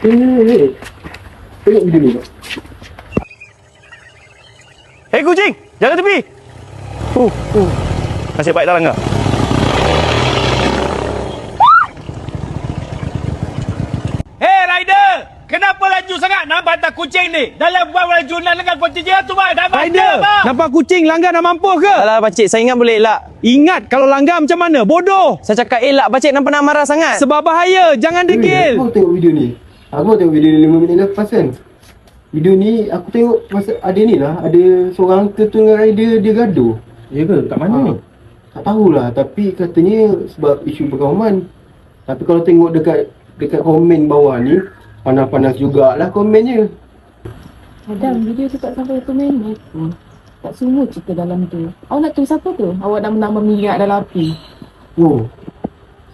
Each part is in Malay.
Tengok video ni. Hei kucing, jangan tepi. Nasib baik dah langgar. Hei rider, kenapa laju sangat nak bantai kucing ni? Dalam buat laju nak langgar kucing dia tu bang. Dah Rider, nampak kucing langgar dah mampus ke? Alah pakcik, saya ingat boleh elak. Ingat kalau langgar macam mana? Bodoh. Saya cakap elak pakcik, nampak nak marah sangat. Sebab bahaya, jangan degil. Aku tengok video ni. Aku tengok video ni 5 minit lepas kan. Video ni aku tengok masa ada ni lah. Ada seorang uncle tu dengan rider dia gaduh. Ya ke? Kat mana ni? Tak tahulah, tapi katanya sebab isu perkauman. Tapi kalau tengok dekat komen bawah ni, panas-panas jugalah komennya. Adam, video tu tak sampai 1 minit pun. Tak semua cerita dalam tu. Awak nak tulis apa tu? Awak nak memiak dalam api. Oh,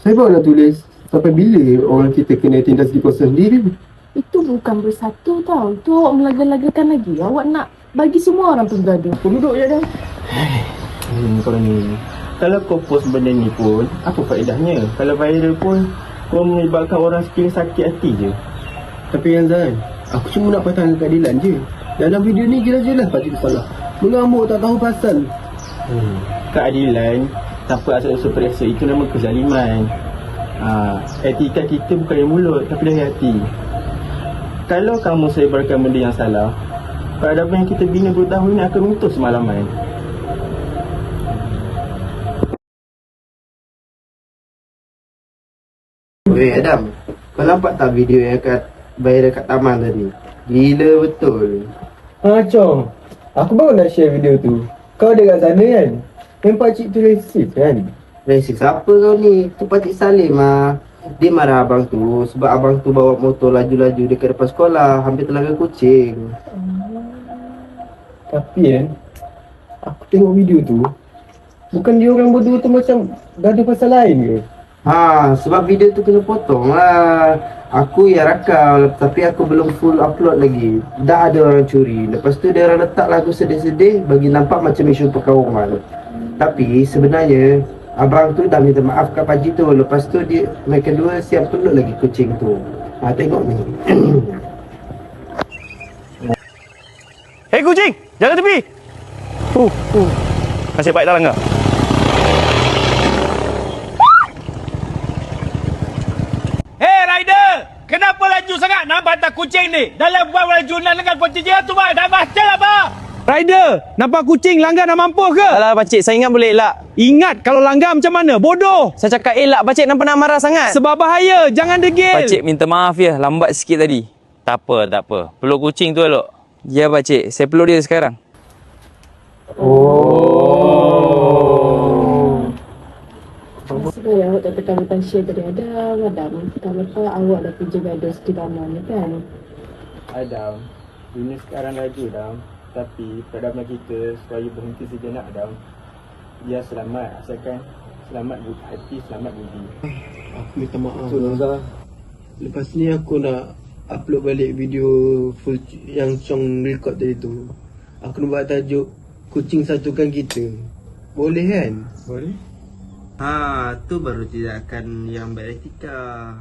saya baru nak tulis sampai bila orang kita kena tindas di kawasan sendiri. Itu bukan bersatu tau. Tu awak melaga-lagakan lagi. Awak nak bagi semua orang tu bergaduh. Kau duduk je dah. Kau ni. Kalau kau post benda ni pun, apa faedahnya? Kalau viral pun, kau menyebabkan orang sekiranya sakit hati je. Tapi Yanzan, aku cuma nak pertahankan keadilan je. Dalam video ni jelas-jelas pakcik bersalah. Mengamuk tak tahu pasal. Keadilan, tanpa asal-usul periksa, itu nama kezaliman. Etika kita bukan dari mulut, tapi dari hati. Kalau kamu sebarkan benda yang salah, peradaban yang kita bina bertahun ini akan runtuh semalaman. Weh Adam, kau nampak tak video yang viral kat taman tadi? Gila betul. Chong, aku baru nak share video tu. Kau ada kat sana kan? Yang pakcik tu racist kan? Racist apa kau ni? Tu Pakcik Salim ah. Dia marah abang tu sebab abang tu bawa motor laju-laju dekat depan sekolah, hampir terlanggar kucing. Tapi kan, aku tengok video tu, bukan dia orang berdua tu macam gaduh pasal lain ke? Sebab video tu kena potong lah. Aku yang rakam, tapi aku belum full upload lagi. Dah ada orang curi. Lepas tu dia orang letak lagu sedih-sedih bagi nampak macam isu perkauman. Tapi sebenarnya abang tu dah minta maaf kat pakcik tu. Lepas tu mereka dua siap peluk lagi kucing tu. Tengok ni. Hei kucing, jangan tepi. Nasib baik dah langgar. Hei rider, kenapa laju sangat nak bantai kucing ni? Dalam buat laju nak langgar kucing dia tu bang. Dah baca lah bang. Rider, nampak kucing langgar dah mampus ke? Alah pakcik, saya ingat boleh elak. Ingat kalau langgar macam mana? Bodoh. Saya cakap elak pakcik, nampak nak marah sangat. Sebab bahaya, jangan degil. Pakcik minta maaf ya, lambat sikit tadi. Tak apa. Peluk kucing tu elok. Ya pakcik, saya peluk dia sekarang. Sebab awak tak tekan-tekan share tadi Adam. Kenapa awak dah kerja gaduh sikit lama ni kan? Adam, dunia sekarang laju Adam. Tapi peradaban kita supaya berhenti sejenak Adam. Dia selamat, asalkan selamat hati, selamat budi. Aku minta maaf. Lepas ni aku nak upload balik video full yang Chong record tadi tu. Aku nak buat tajuk Kucing Satukan Kita. Boleh kan? Boleh? Tu baru tindakan yang beretika.